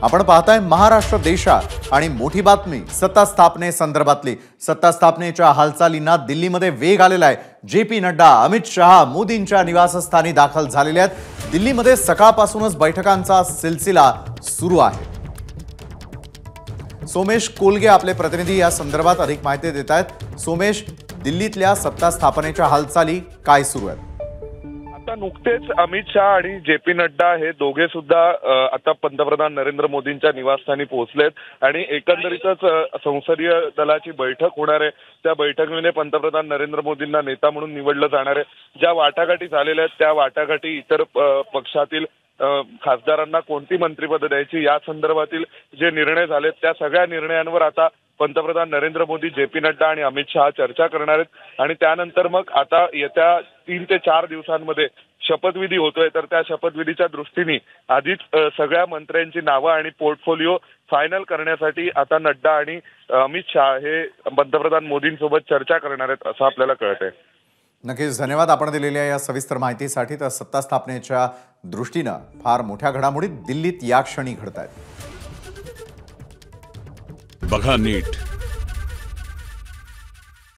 आपण पाहताय महाराष्ट्र देशात आणि मोठी बातमी सत्ता स्थापने संदर्भातली। सत्ता स्थापनेच्या हालचालींना दिल्लीमध्ये वेग आलेला आहे। जेपी नड्डा, अमित शहा मोदींच्या निवासस्थानी दाखल झालेले आहेत। दिल्लीमध्ये सकाळपासूनच बैठकांचा सिलसिला सुरू आहे। सोमेश कोलगे आपले प्रतिनिधी या संदर्भात अधिक माहिती देत आहेत। सोमेश, दिल्लीतल्या सत्ता स्थापनेच्या हालचाली काय सुरू आहेत? आता नुकतेच अमित शहा आणि जेपी नड्डा हे दोघे सुद्धा आता पंतप्रधान नरेंद्र मोदींच्या निवासस्थानी पोहोचलेत आणि एकंदरीतच संसदीय दलाची बैठक होणार आहे। त्या बैठकीमध्ये पंतप्रधान नरेंद्र मोदींना नेता म्हणून निवडलं जाणार आहे। ज्या वाटाघाटी झालेल्या आहेत त्या वाटाघाटी इतर पक्षातील खासदारांना कोणती मंत्रिपदं द्यायची या संदर्भातील जे निर्णय झालेत त्या सगळ्या निर्णयांवर आता पंतप्रधान नरेंद्र मोदी, जेपी नड्डा आणि अमित शहा चर्चा करणार आहेत आणि त्यानंतर मग आता येत्या 3 ते 4 दिवसांमध्ये शपथविधी होतोय। तर त्या शपथविधीच्या दृष्टीने आधीच सगळ्या मंत्र्यांची नावं आणि पोर्टफोलिओ फायनल करण्यासाठी आता नड्डा आणि अमित शहा हे पंतप्रधान मोदींसोबत चर्चा करणार आहेत असं आपल्याला कळतंय। नक्कीच धन्यवाद आपण दिलेल्या या सविस्तर माहितीसाठी। तर सत्ता स्थापनेच्या दृष्टीने फार मोठ्या घडामोडी दिल्लीत या क्षणी घडत आहेत। बघा नीट,